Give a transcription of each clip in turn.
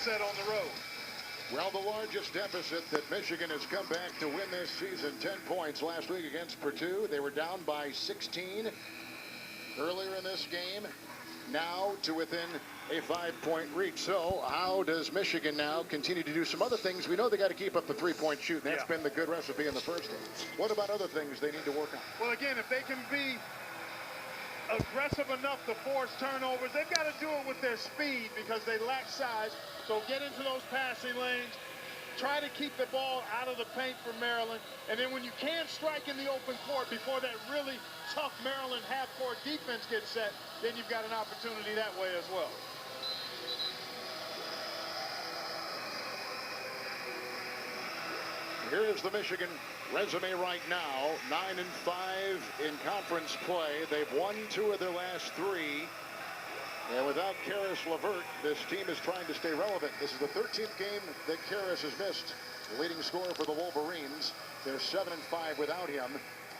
upset on the road. Well, the largest deficit that Michigan has come back to win this season, 10 points last week against Purdue. They were down by 16 earlier in this game. Now to within a 5-point reach. So how does Michigan now continue to do some other things? We know they got to keep up the three-point shoot. That's been the good recipe in the first game. What about other things they need to work on? Well, again, if they can be aggressive enough to force turnovers, they've got to do it with their speed because they lack size. So get into those passing lanes. Try to keep the ball out of the paint for Maryland. And then when you can strike in the open court before that really tough Maryland half-court defense gets set, then you've got an opportunity that way as well. Here is the Michigan resume right now. 9-5 in conference play. They've won 2 of their last 3. And without Caris LeVert, this team is trying to stay relevant. This is the 13th game that Caris has missed. The leading scorer for the Wolverines. They're 7-5 without him.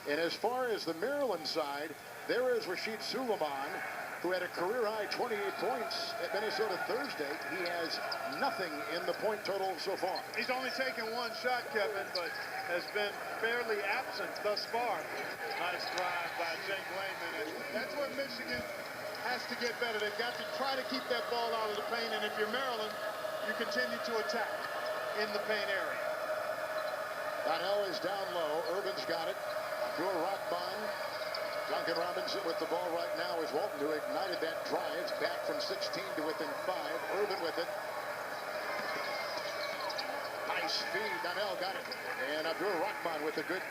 And as far as the Maryland side, there is Rasheed Suleiman, who had a career-high 28 points at Minnesota Thursday. He has nothing in the point total so far. He's only taken 1 shot, Kevin, but has been fairly absent thus far. Nice drive by Jake Layman. And that's where Michigan has to get better. They've got to try to keep that ball out of the paint, and if you're Maryland, you continue to attack in the paint area. Donnell is down low. Irvin's got it. Abdur Rahman. Duncan Robinson with the ball right now is Walton, who ignited that drive. Back from 16 to within 5. Irvin with it. Nice feed. Donnell got it. And Abdur Rahman with a good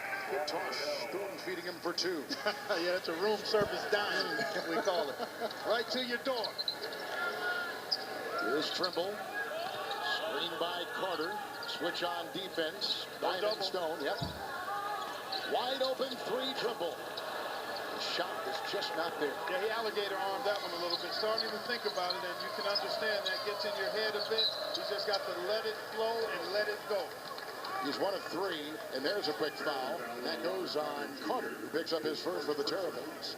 toss. Spoon feeding him for 2. Yeah, it's a room service dime, we call it. Right to your door. Here's Trimble. Screen by Carter. Switch on defense. Diamond Stone. Yep. Wide open 3, Trimble. The shot is just not there. Yeah, he alligator armed that one a little bit. Starting to think about it, and you can understand that gets in your head a bit. You just got to let it flow and let it go. He's 1 of 3, and there's a quick foul. And that goes on Carter, who picks up his first for the Terrapins.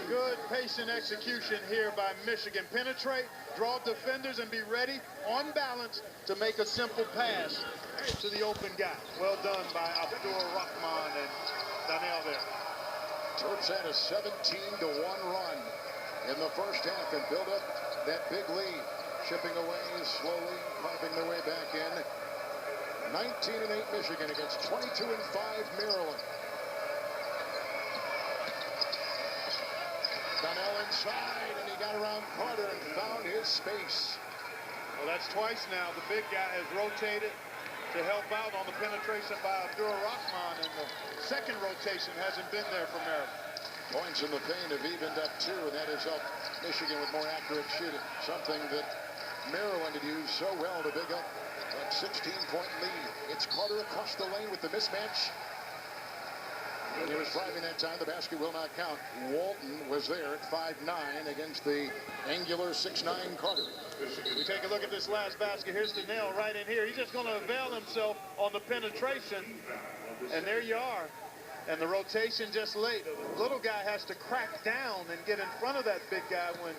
Good patient execution here by Michigan. Penetrate, draw defenders, and be ready on balance to make a simple pass to the open guy. Well done by Abdur Rahman and Donnell there. Terps had a 17-1 run in the first half and built up that big lead. Chipping away slowly, carving their way back in. 19-8 Michigan against 22-5 Maryland. Donnell inside, and he got around Carter and found his space. Well, that's twice now. The big guy has rotated to help out on the penetration by Abdur Rahman, and the second rotation hasn't been there for Maryland. Points in the paint have evened up 2, and that has helped Michigan with more accurate shooting. Something that Maryland had used so well to big up that 16-point lead. It's Carter across the lane with the mismatch. When he was driving that time, the basket will not count. Walton was there at 5'9" against the angular 6'9" Carter. We take a look at this last basket. Here's Donnell right in here. He's just going to avail himself on the penetration. And there you are. And the rotation just late. The little guy has to crack down and get in front of that big guy when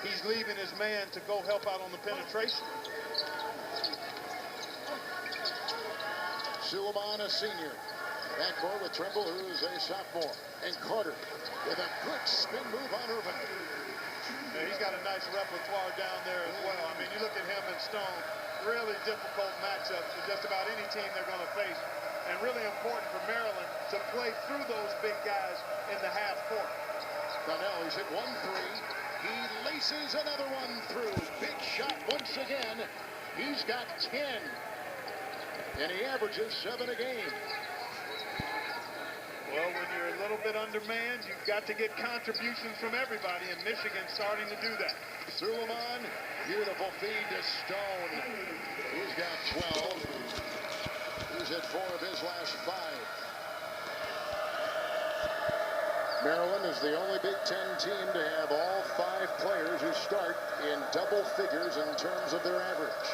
he's leaving his man to go help out on the penetration. Suleiman, a senior. Backcourt with Trimble, who is a sophomore. And Carter with a good spin move on Irvin. Yeah, he's got a nice repertoire down there as well. I mean, you look at him and Stone, really difficult matchups for just about any team they're going to face. And really important for Maryland to play through those big guys in the half court. Donnell, he's hit 1 3. He laces another one through. Big shot once again. He's got 10. And he averages 7 a game. Well, when you're a little bit undermanned, you've got to get contributions from everybody, and Michigan's starting to do that. Suleiman, beautiful feed to Stone. He's got 12. He's hit 4 of his last 5. Maryland is the only Big Ten team to have all 5 players who start in double figures in terms of their average.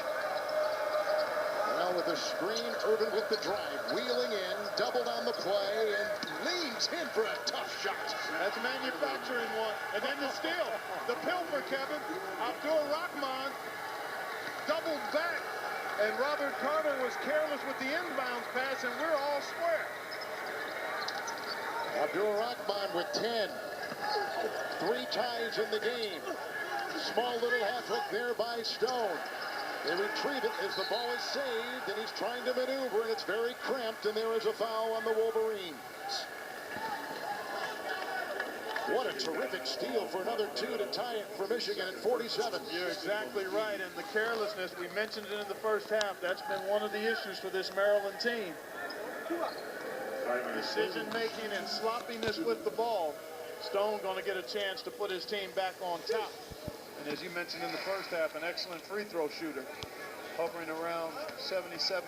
Now with the screen, Irvin with the drive, wheeling in, doubled on the play, and leads in for a tough shot. That's manufacturing one. And then the steal, the pilfer, Kevin. Abdur Rahman, double And Robert Carter was careless with the inbounds pass, and we're all square. Abdur-Rahman with 10. 3 ties in the game. Small little half hook there by Stone. They retrieve it as the ball is saved, and he's trying to maneuver, and it's very cramped, and there is a foul on the Wolverines. What a terrific steal for another 2 to tie it for Michigan at 47. You're exactly right, and the carelessness, we mentioned it in the first half, that's been one of the issues for this Maryland team. Decision-making and sloppiness with the ball. Stone going to get a chance to put his team back on top. And as you mentioned in the first half, an excellent free throw shooter, hovering around 77%.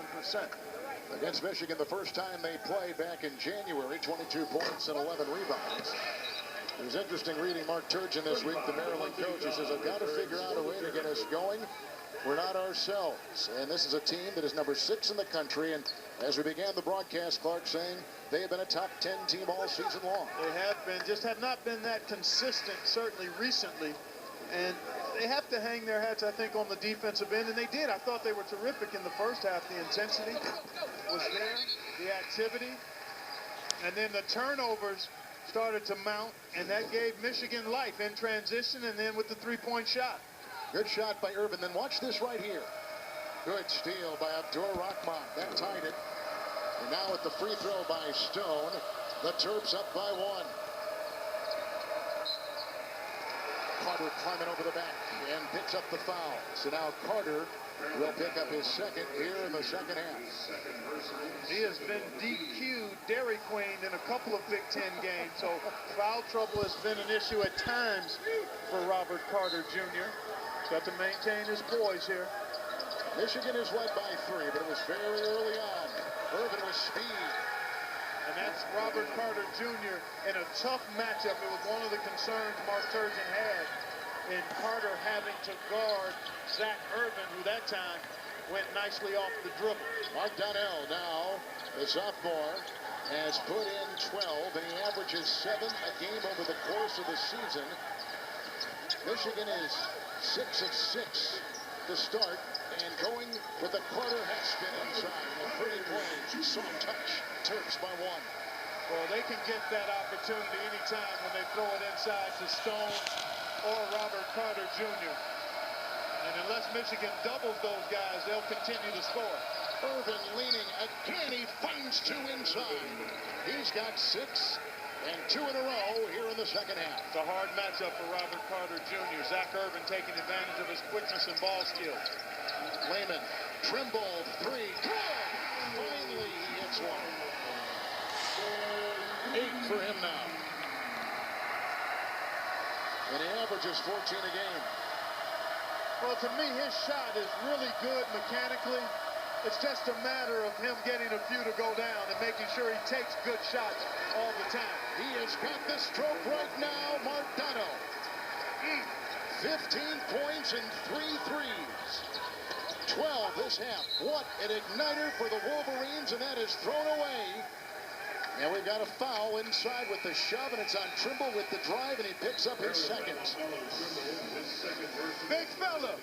Against Michigan, the first time they played back in January, 22 points and 11 rebounds. It was interesting reading Mark Turgeon this week, the Maryland coach. He says, I've got to figure out a way to get us going. We're not ourselves. And this is a team that is number 6 in the country. And as we began the broadcast, Clark saying they have been a top 10 team all season long. They have been, just have not been that consistent, certainly recently. And they have to hang their hats, I think, on the defensive end, and they did. I thought they were terrific in the first half. The intensity was there, the activity, and then the turnovers started to mount, and that gave Michigan life in transition and then with the three-point shot. Good shot by Irvin. Then watch this right here. Good steal by Abdur-Rahman. That tied it. And now at the free throw by Stone, the Terps up by 1. Carter climbing over the back and picks up the foul. So now Carter will pick up his second here in the second half. He has been DQ'd, Dairy Queen in a couple of Big Ten games, so foul trouble has been an issue at times for Robert Carter Jr. He's got to maintain his poise here. Michigan is led by 3, but it was very early on. Irvin with speed. And that's Robert Carter Jr. in a tough matchup. It was one of the concerns Mark Turgeon had in Carter having to guard Zach Irvin, who that time went nicely off the dribble. Mark Donnell now, the sophomore, has put in 12, and he averages 7 a game over the course of the season. Michigan is 6 of 6 to start, and going with the Carter hat spin inside. A pretty play, soft touch, Terps by 1. Well, they can get that opportunity anytime when they throw it inside to Stone or Robert Carter Jr. And unless Michigan doubles those guys, they'll continue to score. Irvin leaning again. He finds 2 inside. He's got 6 and 2 in a row here in the second half. It's a hard matchup for Robert Carter Jr. Zach Irvin taking advantage of his quickness and ball skills. Lehman, Trimble, 3. Good! Finally, he hits one. 8 for him now. And he averages 14 a game. Well, to me, his shot is really good mechanically. It's just a matter of him getting a few to go down and making sure he takes good shots all the time. He has got the stroke right now, Mark Donnell. 15 points and 3 threes. 12 this half. What an igniter for the Wolverines, and that is thrown away. And we've got a foul inside with the shove, and it's on Trimble with the drive, and he picks up his second. Big fella.